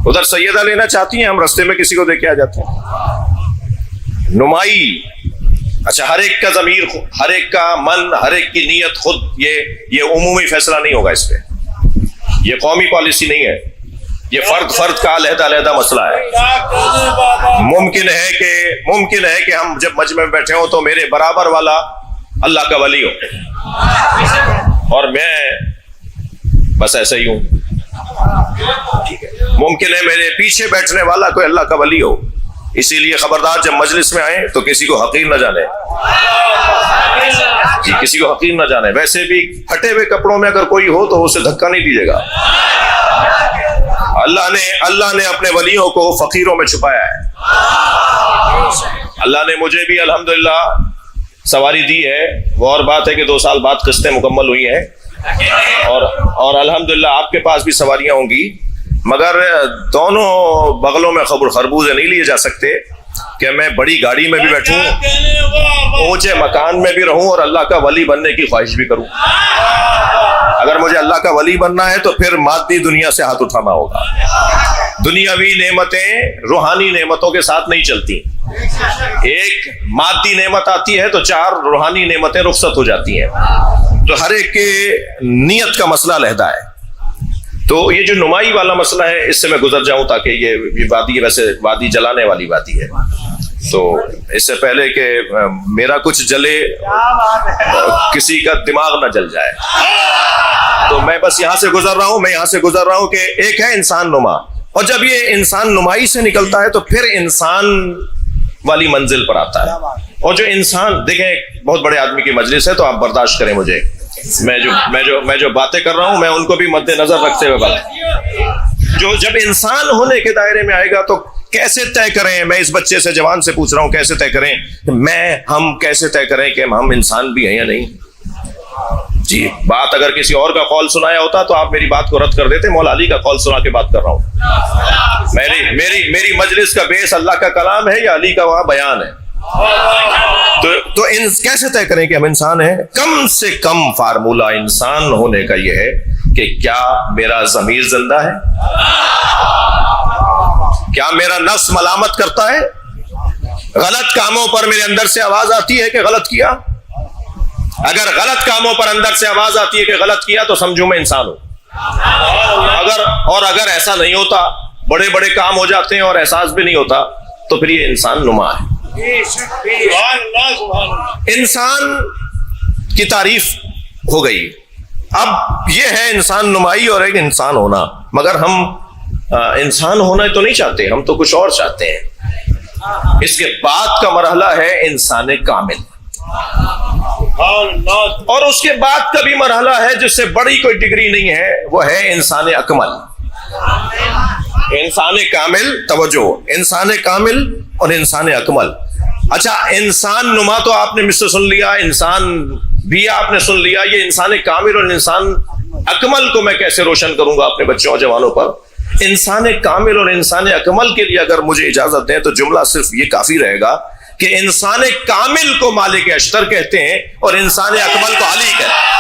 ادھر سیدہ لینا چاہتی ہیں، ہم رستے میں کسی کو دے کے آ جاتے ہیں۔ نمائی، اچھا ہر ایک کا ضمیر، ہر ایک کا من، ہر ایک کی نیت خود، یہ عمومی فیصلہ نہیں ہوگا، اس پہ یہ قومی پالیسی نہیں ہے، یہ فرد کا علیحدہ علیحدہ مسئلہ ہے۔ ممکن ہے کہ ہم جب مجمع میں بیٹھے ہوں تو میرے برابر والا اللہ کا ولی ہو اور میں بس ایسا ہی ہوں، ممکن ہے میرے پیچھے بیٹھنے والا کوئی اللہ کا ولی ہو، اسی لیے خبردار جب مجلس میں آئیں تو کسی کو حقیر نہ جانے، جی کسی کو حقیر نہ جانے۔ ویسے بھی پھٹے ہوئے کپڑوں میں اگر کوئی ہو تو اسے دھکا نہیں دیجیے گا، اللہ نے اپنے ولیوں کو فقیروں میں چھپایا ہے۔ اللہ نے مجھے بھی الحمدللہ سواری دی ہے، وہ اور بات ہے کہ 2 سال بعد قسطیں مکمل ہوئی ہیں، اور الحمدللہ آپ کے پاس بھی سواریاں ہوں گی، مگر دونوں بغلوں میں خربوزے نہیں لیے جا سکتے کہ میں بڑی گاڑی میں بھی بیٹھوں، اونچے مکان میں بھی رہوں اور اللہ کا ولی بننے کی خواہش بھی کروں۔ اگر مجھے اللہ کا ولی بننا ہے تو پھر مادی دنیا سے ہاتھ اٹھانا ہوگا، دنیاوی نعمتیں روحانی نعمتوں کے ساتھ نہیں چلتی، ایک مادی نعمت آتی ہے تو 4 روحانی نعمتیں رخصت ہو جاتی ہیں، تو ہر ایک کے نیت کا مسئلہ علیحدہ ہے۔ تو یہ جو نمائی والا مسئلہ ہے اس سے میں گزر جاؤں تاکہ یہ وادی، ویسے وادی جلانے والی وادی ہے، تو اس سے پہلے کہ میرا کچھ جلے کسی کا دماغ نہ جل جائے، تو میں بس یہاں سے گزر رہا ہوں کہ ایک ہے انسان نما، اور جب یہ انسان نمائی سے نکلتا ہے تو پھر انسان والی منزل پر آتا ہے۔ اور جو انسان، دیکھیں بہت بڑے آدمی کی مجلس ہے تو آپ برداشت کریں مجھے، میں جو باتیں کر رہا ہوں میں ان کو بھی مد نظر رکھتے ہوئے بات، جو جب انسان ہونے کے دائرے میں آئے گا تو کیسے طے کریں، میں اس بچے سے جوان سے پوچھ رہا ہوں کیسے طے کریں، ہم کیسے طے کریں کہ ہم انسان بھی ہیں یا نہیں؟ جی بات اگر کسی اور کا قول سنایا ہوتا تو آپ میری بات کو رد کر دیتے، مولا علی کا قول سنا کے بات کر رہا ہوں، میری مجلس کا بیس اللہ کا کلام ہے یا علی کا وہاں بیان ہے، تو کیسے طے کریں کہ ہم انسان ہیں؟ کم سے کم فارمولہ انسان ہونے کا یہ ہے کہ کیا میرا ضمیر زندہ ہے، کیا میرا نفس ملامت کرتا ہے، غلط کاموں پر میرے اندر سے آواز آتی ہے کہ غلط کیا؟ اگر غلط کاموں پر اندر سے آواز آتی ہے کہ غلط کیا تو سمجھوں میں انسان ہوں. اگر ایسا نہیں ہوتا، بڑے بڑے کام ہو جاتے ہیں اور احساس بھی نہیں ہوتا، تو پھر یہ انسان نما ہے. انسان کی تعریف ہو گئی. اب یہ ہے انسان نمائی اور ایک انسان ہونا. مگر ہم انسان ہونا تو نہیں چاہتے، ہم تو کچھ اور چاہتے ہیں. اس کے بعد کا مرحلہ ہے انسان کامل، اور اس کے بعد کا بھی مرحلہ ہے جس سے بڑی کوئی ڈگری نہیں ہے، وہ ہے انسان اکمل. انسان کامل، توجہ، انسان کامل اور انسان اکمل. اچھا، انسان نما تو آپ نے مجھ سے سن لیا، انسان بھی آپ نے سن لیا. یہ انسان کامل اور انسان اکمل کو میں کیسے روشن کروں گا اپنے بچوں اور جوانوں پر؟ انسان کامل اور انسان اکمل کے لیے اگر مجھے اجازت دیں تو جملہ صرف یہ کافی رہے گا کہ انسان کامل کو مالک اشتر کہتے ہیں اور انسان اکمل کو علی کہتے ہیں.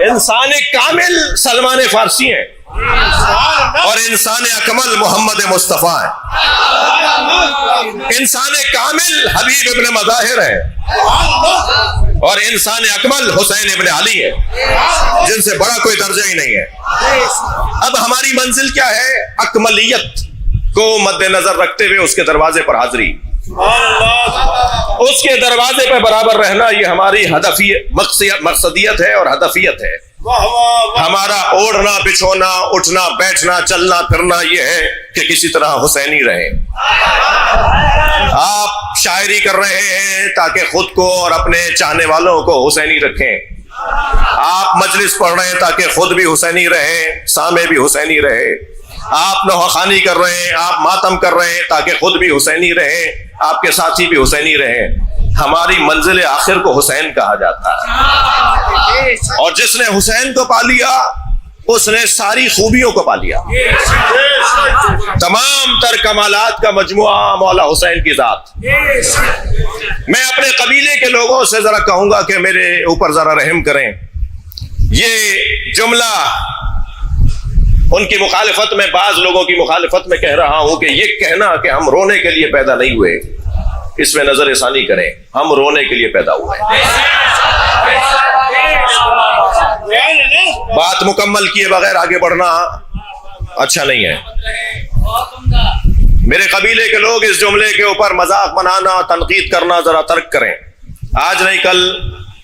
انسان کامل سلمان فارسی ہیں اور انسان اکمل محمد مصطفیٰ ہیں. انسان کامل حبیب ابن مظاہر ہے اور انسان اکمل حسین ابن علی ہے، جن سے بڑا کوئی درجہ ہی نہیں ہے. اب ہماری منزل کیا ہے؟ اکملیت کو مد نظر رکھتے ہوئے اس کے دروازے پر حاضری، اس کے دروازے پہ برابر رہنا، یہ ہماری مقصدیت ہے اور ہدفیت ہے. ہمارا اوڑھنا بچھونا، اٹھنا بیٹھنا، چلنا پھرنا یہ ہے کہ کسی طرح حسینی رہے. آپ شاعری کر رہے ہیں تاکہ خود کو اور اپنے چاہنے والوں کو حسینی رکھیں. آپ مجلس پڑھ رہے ہیں تاکہ خود بھی حسینی رہے، سامع بھی حسینی رہے. آپ نوحہ کر رہے ہیں، آپ ماتم کر رہے ہیں تاکہ خود بھی حسینی رہے، آپ کے ساتھی بھی حسینی رہے. ہماری منزل آخر کو حسین کہا جاتا ہے، اور جس نے حسین کو پا لیا اس نے ساری خوبیوں کو پا لیا. تمام تر کمالات کا مجموعہ مولا حسین کی ذات. میں اپنے قبیلے کے لوگوں سے ذرا کہوں گا کہ میرے اوپر ذرا رحم کریں. یہ جملہ ان کی مخالفت میں، بعض لوگوں کی مخالفت میں کہہ رہا ہوں کہ یہ کہنا کہ ہم رونے کے لیے پیدا نہیں ہوئے، اس میں نظر ثانی کریں. ہم رونے کے لیے پیدا ہوئے. بات مکمل کیے بغیر آگے بڑھنا اچھا نہیں ہے. میرے قبیلے کے لوگ اس جملے کے اوپر مذاق بنانا، تنقید کرنا ذرا ترک کریں. آج نہیں کل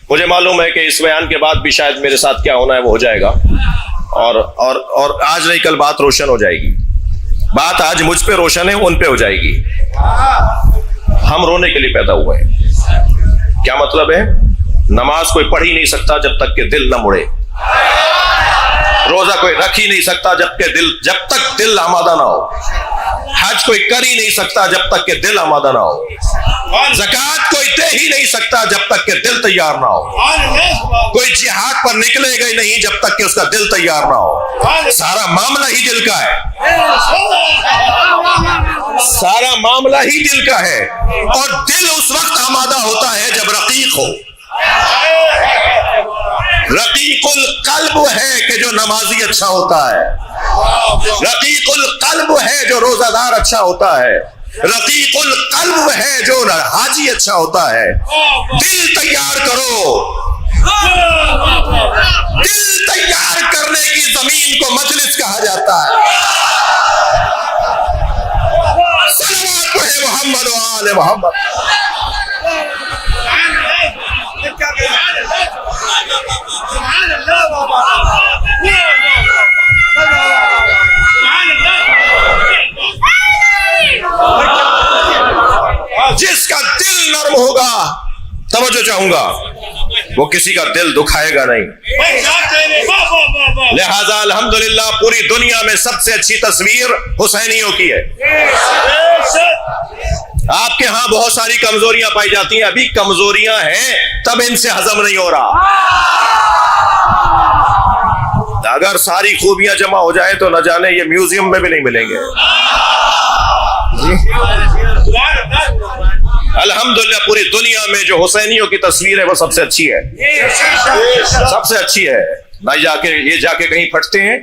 مجھے معلوم ہے کہ اس بیان کے بعد بھی شاید میرے ساتھ کیا ہونا ہے وہ ہو جائے گا، اور آج نہیں کل بات روشن ہو جائے گی. بات آج مجھ پہ روشن ہے، ان پہ ہو جائے گی. ہم رونے کے لیے پیدا ہوئے ہیں. کیا مطلب ہے؟ نماز کوئی پڑھ ہی نہیں سکتا جب تک کہ دل نہ مڑے. روزہ کوئی رکھ ہی نہیں سکتا جب تک دل آمادہ نہ ہو. حج کوئی کر ہی نہیں سکتا جب تک کہ دل آمادہ نہ ہو. زکوٰۃ کوئی دے ہی نہیں سکتا جب تک کہ دل تیار نہ ہو. کوئی جہاد پر نکلے گا ہی نہیں جب تک کہ اس کا دل تیار نہ ہو. سارا معاملہ ہی دل کا ہے. سارا معاملہ ہی دل کا ہے، اور دل اس وقت آمادہ ہوتا ہے جب رقیق ہو. رقیق القلب ہے کہ جو نمازی اچھا ہوتا ہے. رقیق القلب ہے جو روزہ دار اچھا ہوتا ہے. رقیق القلب ہے جو حاجی اچھا ہوتا ہے. دل تیار کرو. دل تیار کرنے کی زمین کو مجلس کہا جاتا ہے. صلوات پڑھے محمد و آل محمد. جس کا دل نرم ہوگا، توجہ چاہوں گا، وہ کسی کا دل دکھائے گا نہیں. لہذا الحمدللہ پوری دنیا میں سب سے اچھی تصویر حسینیوں کی ہے. آپ کے ہاں بہت ساری کمزوریاں پائی جاتی ہیں، ابھی کمزوریاں ہیں تب ان سے ہضم نہیں ہو رہا. اگر ساری خوبیاں جمع ہو جائے تو نہ جانے یہ میوزیم میں بھی نہیں ملیں گے. الحمدللہ پوری دنیا میں جو حسینیوں کی تصویر ہے وہ سب سے اچھی ہے، سب سے اچھی ہے. نہ یہ جا کے کہیں پھٹتے ہیں،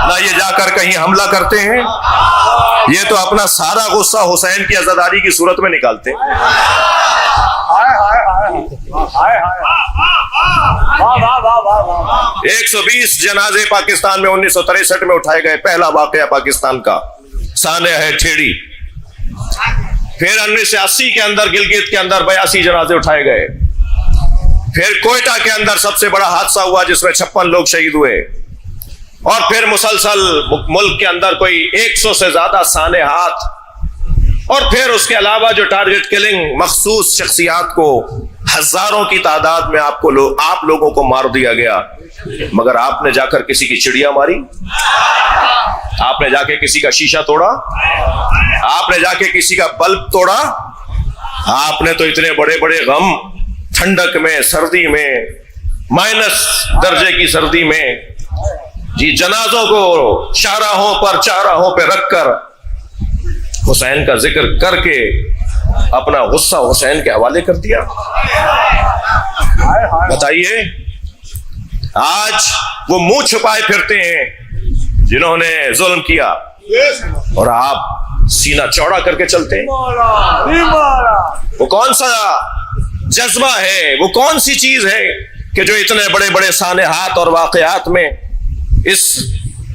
نہ یہ جا کر کہیں حملہ کرتے ہیں، یہ تو اپنا سارا غصہ حسین کی عزاداری کی صورت میں نکالتے ہیں۔ 120 جنازے پاکستان میں 1963 میں اٹھائے گئے، پہلا واقعہ پاکستان کا سانحہ ہے ٹھیڑی۔ پھر 1980 کے اندر گلگت کے اندر 82 جنازے اٹھائے گئے۔ پھر کوئٹہ کے اندر سب سے بڑا حادثہ ہوا جس میں 56 لوگ شہید ہوئے، اور پھر مسلسل ملک کے اندر کوئی 100 سے زیادہ سانحات، اور پھر اس کے علاوہ جو ٹارگٹ کلنگ مخصوص شخصیات کو ہزاروں کی تعداد میں آپ لوگوں کو مار دیا گیا۔ مگر آپ نے جا کر کسی کی چڑیا ماری؟ آپ نے جا کے کسی کا شیشہ توڑا؟ آپ نے جا کے کسی کا بلب توڑا؟ آپ نے تو اتنے بڑے بڑے غم ٹھنڈک میں، سردی میں، مائنس درجے کی سردی میں، جی جنازوں کو شاہراہوں پر چاراہوں پہ رکھ کر حسین کا ذکر کر کے اپنا غصہ حسین کے حوالے کر دیا۔ بتائیے، آج وہ منہ چھپائے پھرتے ہیں جنہوں نے ظلم کیا، اور آپ سینہ چوڑا کر کے چلتے ہیں۔ وہ کون سا جذبہ ہے، وہ کون سی چیز ہے کہ جو اتنے بڑے بڑے سانحات اور واقعات میں اس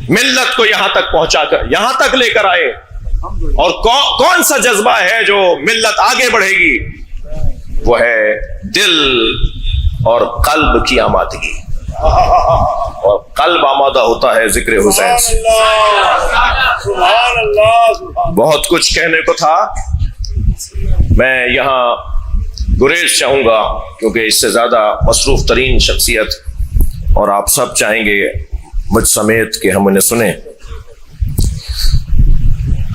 ملت کو یہاں تک پہنچا کر یہاں تک لے کر آئے؟ اور کون سا جذبہ ہے جو ملت آگے بڑھے گی؟ وہ ہے دل اور قلب کی آمادگی، اور قلب آمادہ ہوتا ہے ذکر حسین سے۔ بہت کچھ کہنے کو تھا، میں یہاں گریز چاہوں گا کیونکہ اس سے زیادہ مصروف ترین شخصیت، اور آپ سب چاہیں گے مجھ سمیت کہ ہم انہیں سنیں۔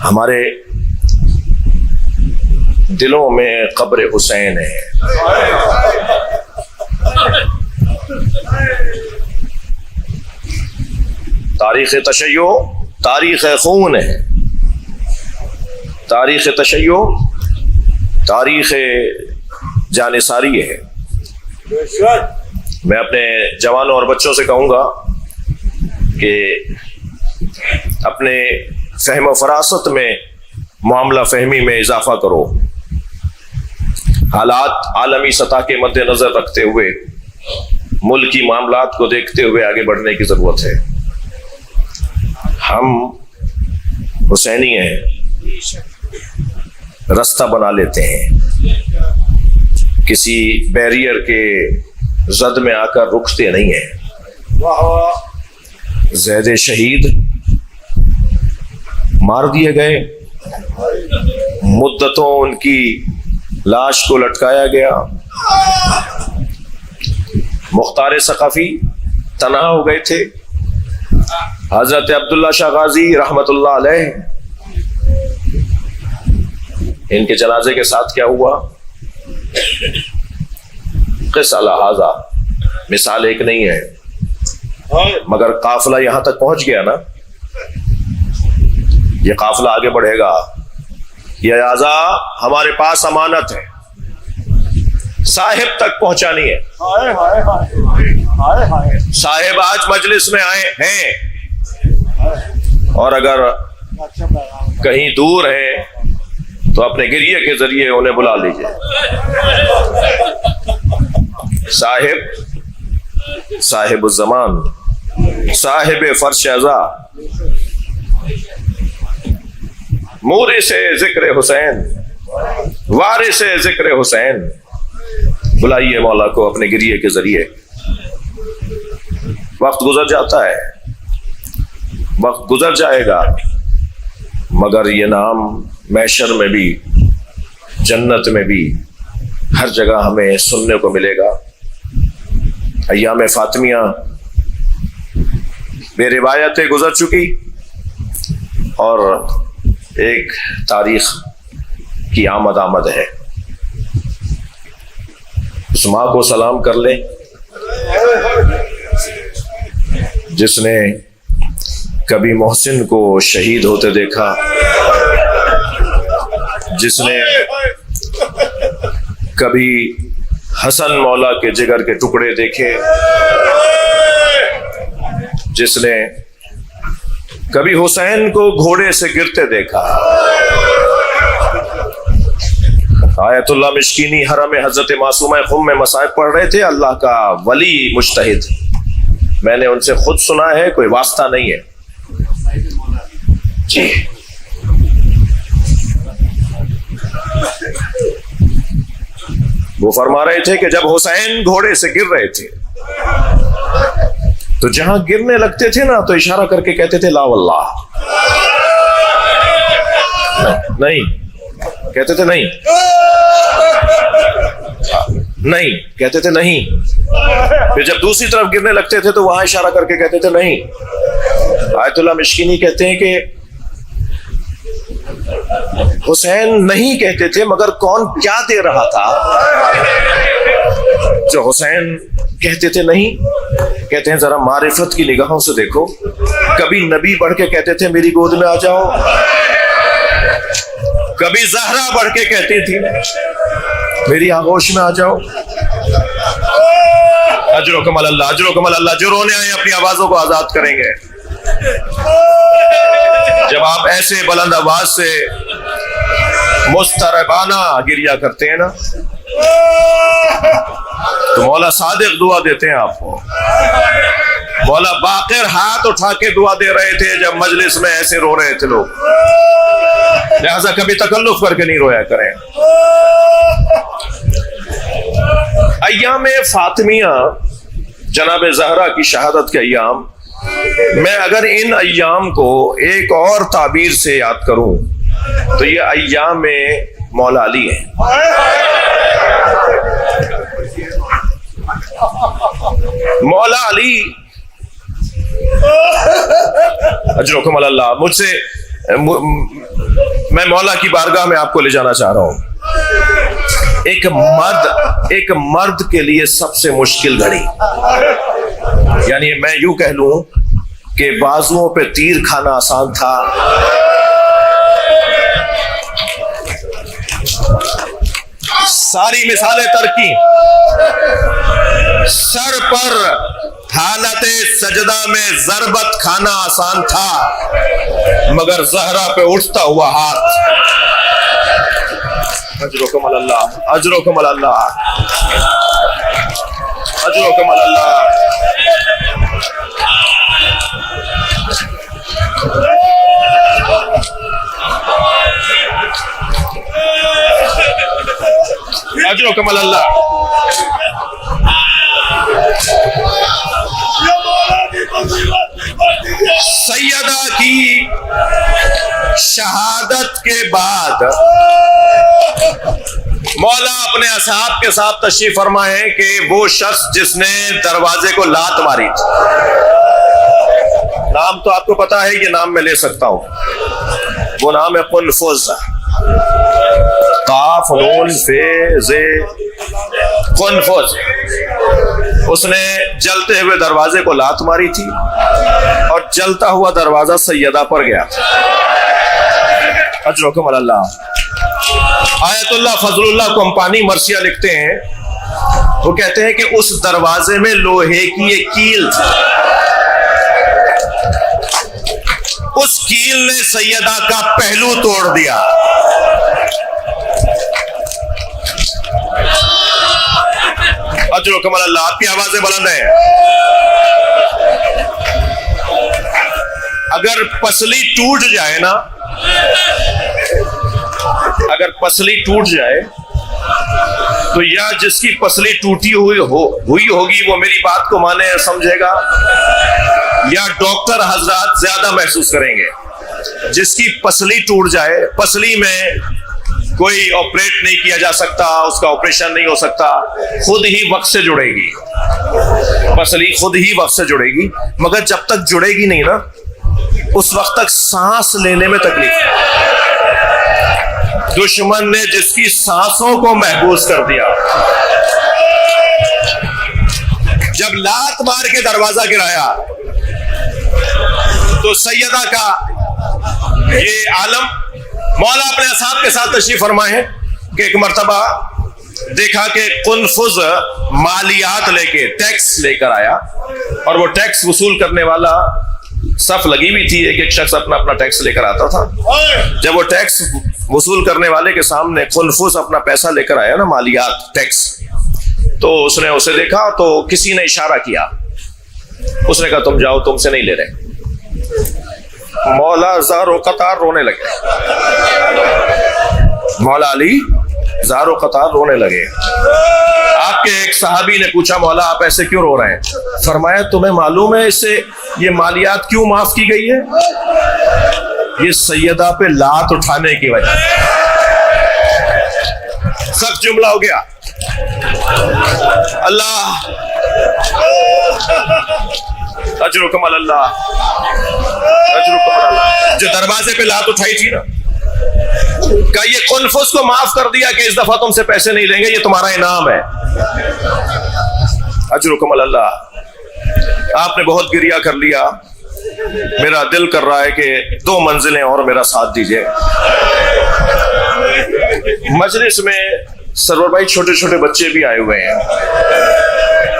ہمارے دلوں میں قبر حسین ہے، تاریخ تشیع تاریخ خون ہے، تاریخ تشیع تاریخ جانثاری ہے۔ میں اپنے جوانوں اور بچوں سے کہوں گا کہ اپنے فہم و فراست میں، معاملہ فہمی میں اضافہ کرو، حالات عالمی سطح کے مد نظر رکھتے ہوئے، ملکی معاملات کو دیکھتے ہوئے آگے بڑھنے کی ضرورت ہے۔ ہم حسینی ہیں، رستہ بنا لیتے ہیں، کسی بیریئر کے زد میں آ کر رکتے نہیں ہیں۔ زید شہید مار دیے گئے، مدتوں ان کی لاش کو لٹکایا گیا، مختار ثقفی تنہا ہو گئے تھے، حضرت عبداللہ شاہ غازی رحمت اللہ علیہ، ان کے جنازے کے ساتھ کیا ہوا؟ قصہ لہذا مثال ایک نہیں ہے، مگر قافلہ یہاں تک پہنچ گیا نا، یہ قافلہ آگے بڑھے گا۔ یہ اعضا ہمارے پاس امانت ہے، صاحب تک پہنچانی ہے۔ صاحب آج مجلس میں آئے ہیں، اور اگر کہیں دور ہیں تو اپنے گریے کے ذریعے انہیں بلا لیجیے۔ صاحب الزمان، صاحب فرش اعضا، مورث ذکر حسین، وارث ذکر حسین، بلائیے مولا کو اپنے گریے کے ذریعے۔ وقت گزر جاتا ہے، وقت گزر جائے گا، مگر یہ نام محشر میں بھی، جنت میں بھی، ہر جگہ ہمیں سننے کو ملے گا۔ ایام فاطمیہ بے روایتیں گزر چکی، اور ایک تاریخ کی آمد ہے۔ اس ماں کو سلام کر لیں جس نے کبھی محسن کو شہید ہوتے دیکھا، جس نے کبھی حسن مولا کے جگر کے ٹکڑے دیکھے، جس نے کبھی حسین کو گھوڑے سے گرتے دیکھا۔ آیت اللہ مشکینی حرم حضرت معصومہ خم میں مصائب پڑھ رہے تھے، اللہ کا ولی مجتہد، میں نے ان سے خود سنا ہے، کوئی واسطہ نہیں ہے جی۔ وہ فرما رہے تھے کہ جب حسین گھوڑے سے گر رہے تھے تو جہاں گرنے لگتے تھے نا تو اشارہ کر کے کہتے تھے لا واللہ، نہیں کہتے تھے، نہیں کہتے تھے، نہیں۔ پھر جب دوسری طرف گرنے لگتے تھے تو وہاں اشارہ کر کے کہتے تھے نہیں۔ آیت اللہ مشکینی کہتے ہیں کہ حسین نہیں کہتے تھے، مگر کون کیا دے رہا تھا جو حسین کہتے تھے نہیں؟ کہتے ہیں ذرا معرفت کی نگاہوں سے دیکھو، کبھی نبی بڑھ کے کہتے تھے میری گود میں آ جاؤ، کبھی زہرا بڑھ کے کہتی تھی میری آغوش میں آ جاؤ۔ اجرکم اللہ، اجرکم اللہ۔ جو رونے آئے اپنی آوازوں کو آزاد کریں گے۔ جب آپ ایسے بلند آواز سے مستربانہ گریہ کرتے ہیں نا تو مولا صادق دعا دیتے ہیں آپ کو۔ مولا باقر ہاتھ اٹھا کے دعا دے رہے تھے جب مجلس میں ایسے رو رہے تھے لوگ، لہذا کبھی تکلف کر کے نہیں رویا کریں۔ ایام فاطمیہ، جناب زہرا کی شہادت کے ایام، میں اگر ان ایام کو ایک اور تعبیر سے یاد کروں تو یہ ایام مولا علی ہیں۔ مولا علی اجرکم اللہ، مجھ سے میں مولا کی بارگاہ میں آپ کو لے جانا چاہ رہا ہوں۔ ایک مرد کے لیے سب سے مشکل گھڑی، یعنی میں یوں کہہ لوں کہ بازوؤں پہ تیر کھانا آسان تھا، ساری مثالیں ترکی، سر پر حالت سجدہ میں ضربت کھانا آسان تھا، مگر زہرا پہ اٹھتا ہوا ہاتھ، اجرکم اللہ، اجرکم اللہ، اجرکم اللہ۔ اجرکم اللہ۔ سیدہ کی شہادت کے بعد مولا اپنے اصحاب کے ساتھ تشریف فرمائے کہ وہ شخص جس نے دروازے کو لات ماری تھی، نام تو آپ کو پتا ہے، یہ نام میں لے سکتا ہوں، وہ نام ہے قنفذ، قاف نون فے ز قنفذ۔ اس نے جلتے ہوئے دروازے کو لات ماری تھی اور جلتا ہوا دروازہ سیدہ پر گیا۔ اجرکم اللہ۔ آیت اللہ فضل اللہ کمپانی مرثیہ لکھتے ہیں، وہ کہتے ہیں کہ اس دروازے میں لوہے کی ایک کیل تھی، اس کیل نے سیدہ کا پہلو توڑ دیا۔ اجرکم اللہ۔ آپ کی آوازیں بلند ہیں۔ اگر پسلی ٹوٹ جائے نا، اگر پسلی ٹوٹ جائے تو یا جس کی پسلی ٹوٹی ہوئی ہوگی وہ میری بات کو مانے سمجھے گا، یا ڈاکٹر حضرات زیادہ محسوس کریں گے۔ جس کی پسلی ٹوٹ جائے، پسلی میں کوئی آپریٹ نہیں کیا جا سکتا، اس کا آپریشن نہیں ہو سکتا، خود ہی وقت سے جڑے گی، پسلی خود ہی وقت سے جڑے گی، مگر جب تک جڑے گی نہیں نا اس وقت تک سانس لینے میں تکلیف۔ دشمن نے جس کی سانسوں کو محفوظ کر دیا، جب لات مار کے دروازہ گرایا تو سیدہ کا یہ عالم، مولا اپنے اصحاب کے ساتھ تشریف فرمائے کہ ایک مرتبہ دیکھا کہ قنفذ مالیات لے کے ٹیکس لے کر آیا، اور وہ ٹیکس وصول کرنے والا صف لگی ہوئی تھی، ایک ایک شخص اپنا اپنا ٹیکس لے کر آتا تھا۔ جب وہ ٹیکس وصول کرنے والے کے سامنے قنفذ اپنا پیسہ لے کر آیا نا، مالیات، ٹیکس، تو اس نے اسے دیکھا تو کسی نے اشارہ کیا، اس نے کہا تم جاؤ، تم سے نہیں لے رہے۔ مولا زار و قطار رونے لگے، مولا علی زار و قطار رونے لگے۔ آپ کے ایک صحابی نے پوچھا مولا آپ ایسے کیوں رو رہے ہیں؟ فرمایا تمہیں معلوم ہے اس سے یہ مالیات کیوں معاف کی گئی ہے؟ یہ سیدہ پہ لات اٹھانے کی وجہ سے۔ سخت جملہ ہو گیا۔ اللہ اجرکم اللہ، اجرکم اللہ۔ جو دروازے پہ لات اٹھائی تھی نا، کہ یہ قنفذ کو معاف کر دیا کہ اس دفعہ تم سے پیسے نہیں لیں گے، یہ تمہارا انعام ہے۔ اجرکم اللہ۔ آپ نے بہت گریہ کر لیا، میرا دل کر رہا ہے کہ 2 منزلیں اور میرا ساتھ دیجئے۔ مجلس میں سرور بھائی چھوٹے چھوٹے بچے بھی آئے ہوئے ہیں۔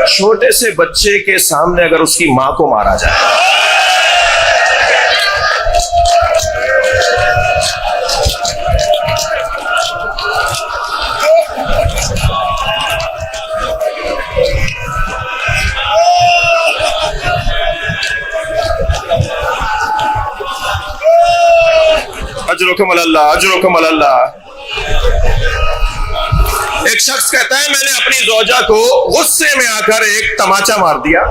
چھوٹے سے بچے کے سامنے اگر اس کی ماں کو مارا جائے، اجرکم اللہ، اجرکم اللہ۔ ایک شخص کہتا ہے میں نے اپنی زوجہ کو غصے میں آ کر ایک تماچا مار دیا۔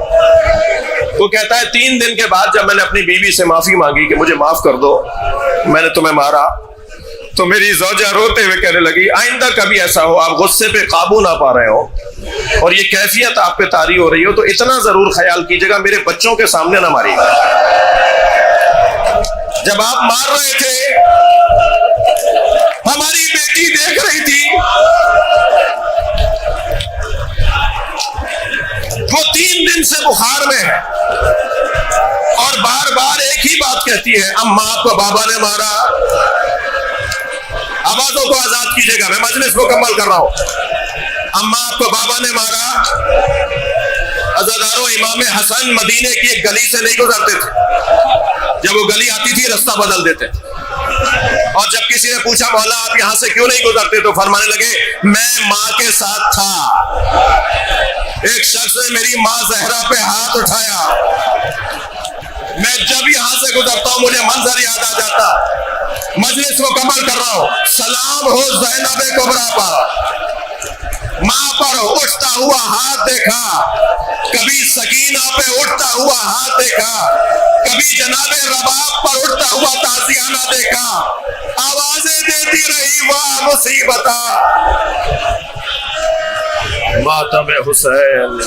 وہ کہتا ہے 3 دن کے بعد جب میں نے اپنی بیوی سے معافی مانگی کہ مجھے معاف کر دو، میں نے تمہیں مارا، تو میری زوجہ روتے ہوئے کہنے لگی آئندہ کبھی ایسا ہو آپ غصے پہ قابو نہ پا رہے ہو اور یہ کیفیت آپ پہ طاری ہو رہی ہو تو اتنا ضرور خیال کیجیے گا میرے بچوں کے سامنے نہ ماریے گا۔ جب آپ مار رہے تھے ہماری بیٹی دیکھ رہی تھی، وہ 3 دن سے بخار میں ہے اور بار بار ایک ہی بات کہتی ہے اماں آپ کو بابا نے مارا۔ آوازوں کو آزاد کیجیے گا، میں مجلس مکمل کر رہا ہوں۔ اماں آپ کو بابا نے مارا۔ عزاداروں، امام حسن مدینے کی ایک گلی سے نہیں گزرتے تھے، جب وہ گلی آتی تھی رستہ بدل دیتے، اور جب کسی نے پوچھا مولا آپ یہاں سے کیوں نہیں گزرتے تو فرمانے لگے میں ماں کے ساتھ تھا، ایک شخص نے میری ماں زہرا پہ ہاتھ اٹھایا، میں جب یہاں سے گزرتا ہوں مجھے منظر یاد آ جاتا۔ مجلس مکمل کر رہا ہوں۔ سلام ہو زینب کبریٰ پر، ماں پر اٹھتا ہوا ہاتھ دیکھا، کبھی سکینہ پہ اٹھتا ہوا ہاتھ دیکھا، کبھی جناب رباب پر اٹھتا ہوا تازیانہ دیکھا، آوازیں دیتی رہی واہ مصیبتہ ماتم حسین۔